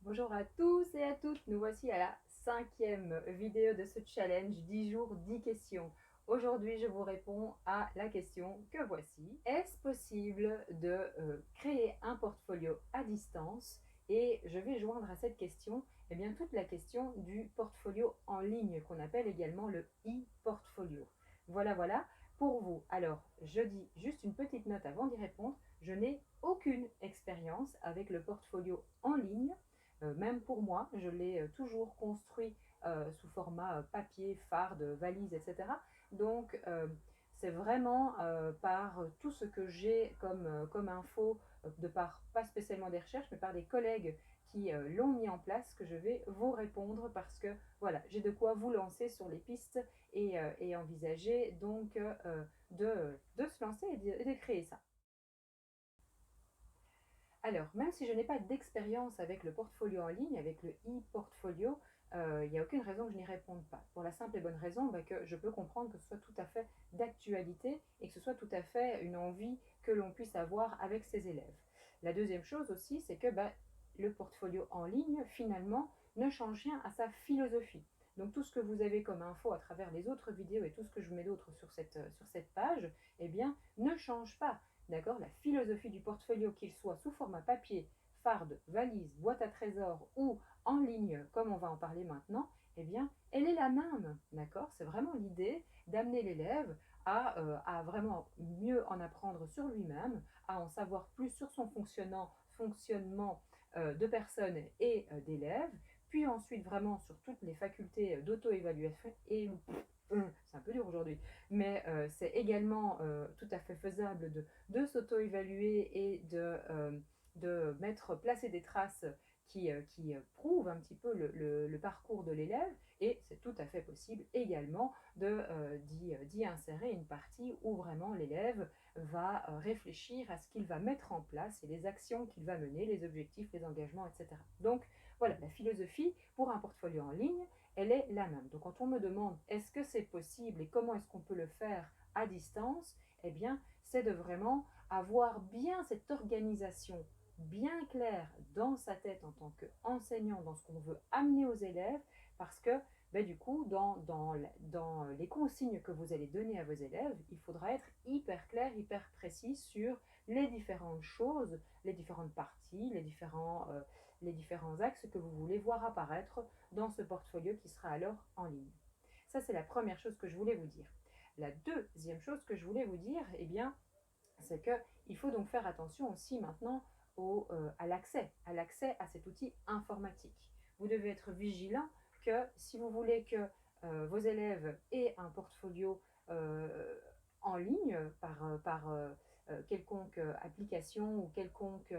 Bonjour à tous et à toutes, nous voici à la 5e vidéo de ce challenge 10 jours, 10 questions. Aujourd'hui, je vous réponds à la question que voici. Est-ce possible de créer un portfolio à distance? Et je vais joindre à cette question eh bien, toute la question du portfolio en ligne qu'on appelle également le e-portfolio. Voilà pour vous. Alors, je dis juste une petite note avant d'y répondre. Je n'ai aucune expérience avec le portfolio en ligne. Même pour moi, je l'ai toujours construit sous format papier, farde, valise, etc. Donc, c'est vraiment par tout ce que j'ai comme info, de par, pas spécialement des recherches, mais par des collègues qui l'ont mis en place, que je vais vous répondre parce que voilà, j'ai de quoi vous lancer sur les pistes et envisager donc de se lancer et de créer ça. Alors, même si je n'ai pas d'expérience avec le portfolio en ligne, avec le e-portfolio, il n'y a aucune raison que je n'y réponde pas. Pour la simple et bonne raison que je peux comprendre que ce soit tout à fait d'actualité et que ce soit tout à fait une envie que l'on puisse avoir avec ses élèves. La deuxième chose aussi, c'est que le portfolio en ligne, finalement, ne change rien à sa philosophie. Donc tout ce que vous avez comme info à travers les autres vidéos et tout ce que je vous mets d'autre sur cette page, eh bien, ne change pas. D'accord, la philosophie du portfolio, qu'il soit sous format papier, farde, valise, boîte à trésors ou en ligne, comme on va en parler maintenant, eh bien, elle est la même. D'accord, c'est vraiment l'idée d'amener l'élève à vraiment mieux en apprendre sur lui-même, à en savoir plus sur son fonctionnement de personnes et d'élèves, puis ensuite vraiment sur toutes les facultés d'auto-évaluation et c'est un peu dur aujourd'hui, mais c'est également tout à fait faisable de s'auto-évaluer et de placer des traces qui prouvent un petit peu le parcours de l'élève. Et c'est tout à fait possible également d'y insérer une partie où vraiment l'élève va réfléchir à ce qu'il va mettre en place et les actions qu'il va mener, les objectifs, les engagements, etc. Donc voilà, la philosophie pour un portfolio en ligne, elle est la même. Donc quand on me demande est-ce que c'est possible et comment est-ce qu'on peut le faire à distance, eh bien c'est de vraiment avoir bien cette organisation bien claire dans sa tête en tant qu'enseignant, dans ce qu'on veut amener aux élèves, parce que du coup, dans les consignes que vous allez donner à vos élèves, il faudra être hyper clair, hyper précis sur les différentes choses, les différentes parties, les différents axes que vous voulez voir apparaître dans ce portfolio qui sera alors en ligne. Ça, c'est la première chose que je voulais vous dire. La deuxième chose que je voulais vous dire, eh bien, c'est qu'il faut donc faire attention aussi maintenant à l'accès à cet outil informatique. Vous devez être vigilant que si vous voulez que vos élèves aient un portfolio en ligne par quelconque application ou quelconque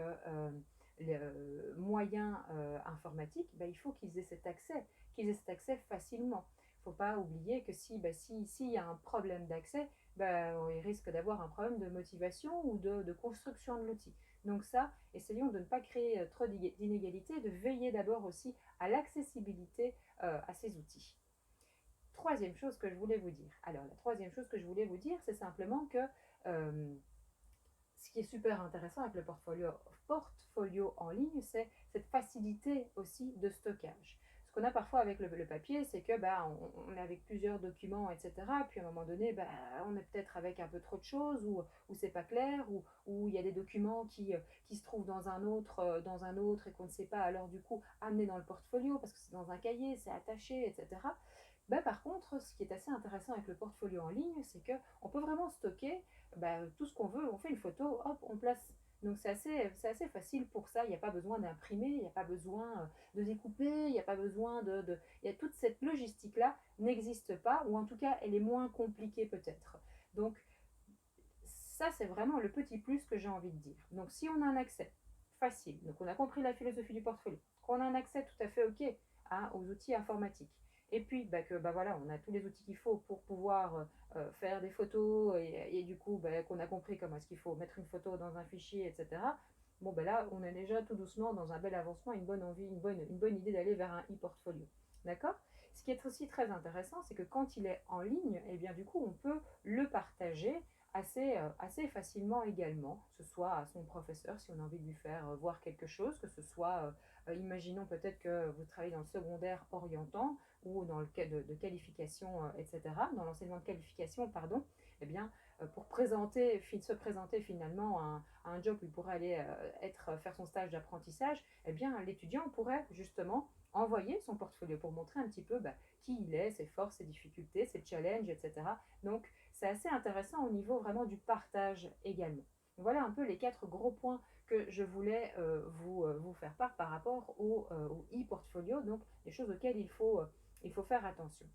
moyen informatique, il faut qu'ils aient cet accès facilement. Il ne faut pas oublier que s'il y a un problème d'accès, il risque d'avoir un problème de motivation ou de construction de l'outil. Donc ça, essayons de ne pas créer trop d'inégalités, de veiller d'abord aussi à l'accessibilité à ces outils. Troisième chose que je voulais vous dire. Alors, la troisième chose que je voulais vous dire, c'est simplement que ce qui est super intéressant avec le portfolio en ligne, c'est cette facilité aussi de stockage. Ce qu'on a parfois avec le papier, c'est que on est avec plusieurs documents, etc. Puis à un moment donné, on est peut-être avec un peu trop de choses, ou c'est pas clair, ou il y a des documents qui se trouvent dans un autre et qu'on ne sait pas alors du coup amener dans le portfolio parce que c'est dans un cahier, c'est attaché, etc. Par contre, ce qui est assez intéressant avec le portfolio en ligne, c'est qu'on peut vraiment stocker tout ce qu'on veut, on fait une photo, hop, on place. Donc c'est assez facile pour ça, il n'y a pas besoin d'imprimer, il n'y a pas besoin de découper, il n'y a pas besoin Il y a toute cette logistique-là n'existe pas, ou en tout cas elle est moins compliquée peut-être. Donc ça c'est vraiment le petit plus que j'ai envie de dire. Donc si on a un accès facile, donc on a compris la philosophie du portfolio, qu'on a un accès tout à fait ok aux outils informatiques, et puis voilà, on a tous les outils qu'il faut pour pouvoir faire des photos et du coup qu'on a compris comment est-ce qu'il faut mettre une photo dans un fichier, etc. Bon là, on est déjà tout doucement dans un bel avancement, une bonne envie, une bonne idée d'aller vers un e-portfolio. D'accord. Ce qui est aussi très intéressant, c'est que quand il est en ligne, eh bien du coup, on peut le partager assez facilement également, que ce soit à son professeur si on a envie de lui faire voir quelque chose, que ce soit, imaginons peut-être que vous travaillez dans le secondaire orientant ou dans le cas de qualification, etc., dans l'enseignement de qualification, pardon, eh bien, pour se présenter finalement à un job où il pourrait aller faire son stage d'apprentissage, eh bien, l'étudiant pourrait justement envoyer son portfolio pour montrer un petit peu qui il est, ses forces, ses difficultés, ses challenges, etc. Donc, c'est assez intéressant au niveau vraiment du partage également. Voilà un peu les 4 gros points que je voulais vous faire part par rapport au e-portfolio, donc les choses auxquelles il faut faire attention.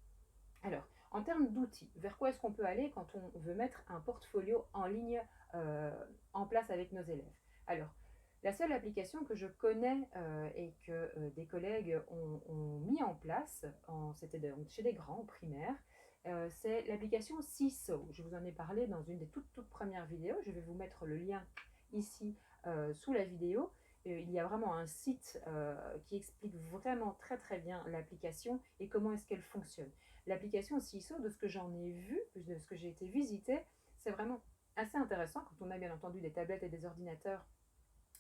Alors, en termes d'outils, vers quoi est-ce qu'on peut aller quand on veut mettre un portfolio en ligne euh, en place avec nos élèves? Alors, la seule application que je connais et que des collègues ont mis en place, c'était chez des grands primaires, c'est l'application CISO. Je vous en ai parlé dans une des toutes premières vidéos. Je vais vous mettre le lien ici sous la vidéo. Il y a vraiment un site qui explique vraiment très bien l'application et comment est-ce qu'elle fonctionne. L'application CISO, de ce que j'en ai vu, de ce que j'ai été visiter, c'est vraiment assez intéressant quand on a bien entendu des tablettes et des ordinateurs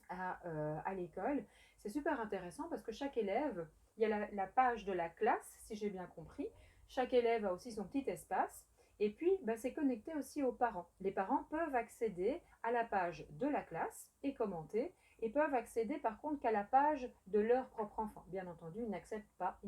à l'école. C'est super intéressant parce que chaque élève, il y a la page de la classe, si j'ai bien compris. Chaque élève a aussi son petit espace. Et puis, c'est connecté aussi aux parents. Les parents peuvent accéder à la page de la classe et commenter, et peuvent accéder par contre qu'à la page de leur propre enfant. Bien entendu, ils n'accèdent pas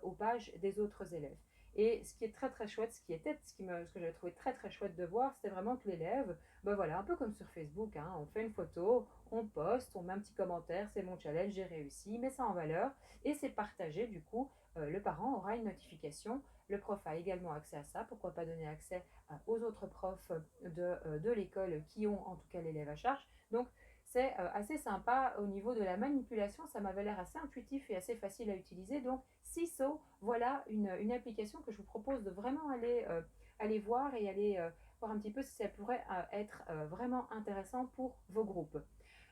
aux pages des autres élèves. Et ce qui est très chouette, ce que j'avais trouvé très chouette de voir, c'était vraiment que l'élève, voilà, un peu comme sur Facebook, hein, on fait une photo, on poste, on met un petit commentaire, c'est mon challenge, j'ai réussi, met ça en valeur et c'est partagé. Du coup, le parent aura une notification, le prof a également accès à ça, pourquoi pas donner accès aux autres profs de l'école qui ont en tout cas l'élève à charge. Donc, c'est assez sympa au niveau de la manipulation, ça m'avait l'air assez intuitif et assez facile à utiliser. Donc, CISO, voilà une application que je vous propose de vraiment aller voir et aller voir un petit peu si ça pourrait être vraiment intéressant pour vos groupes.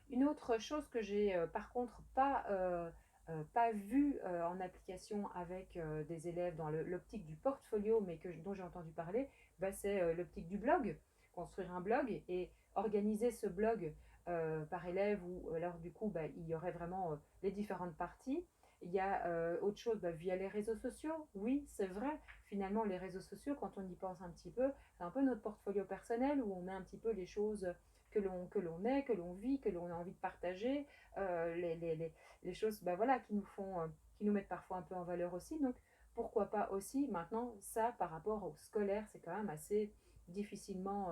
Une autre chose que j'ai par contre pas vue en application avec des élèves dans l'optique du portfolio, mais dont j'ai entendu parler, c'est l'optique du blog. Construire un blog et organiser ce blog par élève où alors du coup il y aurait vraiment les différentes parties. Il y a autre chose via les réseaux sociaux. Oui, c'est vrai. Finalement, les réseaux sociaux, quand on y pense un petit peu, c'est un peu notre portfolio personnel où on met un petit peu les choses que l'on vit, que l'on a envie de partager, les choses voilà, qui nous mettent parfois un peu en valeur aussi. Donc, pourquoi pas aussi maintenant, ça par rapport au scolaire, c'est quand même assez difficilement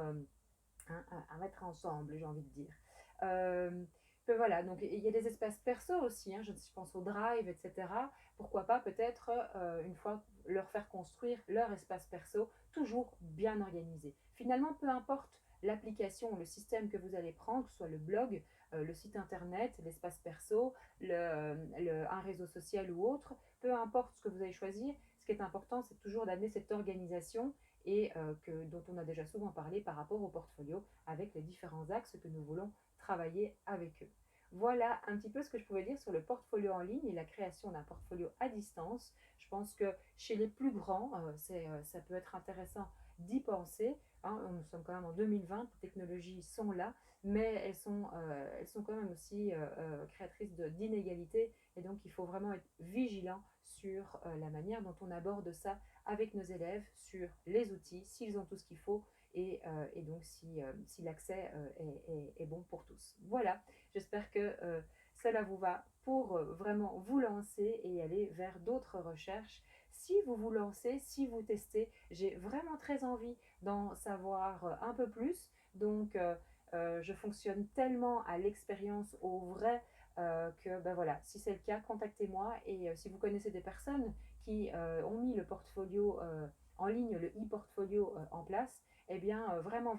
à mettre ensemble, j'ai envie de dire. Euh, voilà, donc il y a des espaces perso aussi, hein, je pense au drive, etc. Pourquoi pas peut-être une fois leur faire construire leur espace perso, toujours bien organisé. Finalement, peu importe l'application, le système que vous allez prendre, que ce soit le blog, le site internet, l'espace perso, un réseau social ou autre, peu importe ce que vous allez choisir, ce qui est important, c'est toujours d'amener cette organisation et dont on a déjà souvent parlé par rapport au portfolio avec les différents axes que nous voulons travailler avec eux. Voilà un petit peu ce que je pouvais dire sur le portfolio en ligne et la création d'un portfolio à distance. Je pense que chez les plus grands, ça peut être intéressant d'y penser. Hein, nous sommes quand même en 2020, les technologies sont là, mais elles sont quand même aussi créatrices d'inégalités et donc il faut vraiment être vigilant sur la manière dont on aborde ça avec nos élèves sur les outils, s'ils ont tout ce qu'il faut et donc si l'accès est bon pour tous. Voilà, j'espère que cela vous va pour vraiment vous lancer et aller vers d'autres recherches. Si vous vous lancez, si vous testez, j'ai vraiment très envie d'en savoir un peu plus. Donc, je fonctionne tellement à l'expérience, au vrai, que voilà, si c'est le cas, contactez-moi. Et si vous connaissez des personnes qui ont mis le portfolio en ligne, le e-portfolio en place, eh bien, vraiment,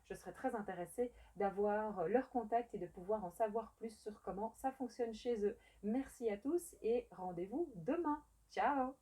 je serais très intéressée d'avoir leur contact et de pouvoir en savoir plus sur comment ça fonctionne chez eux. Merci à tous et rendez-vous demain. Ciao!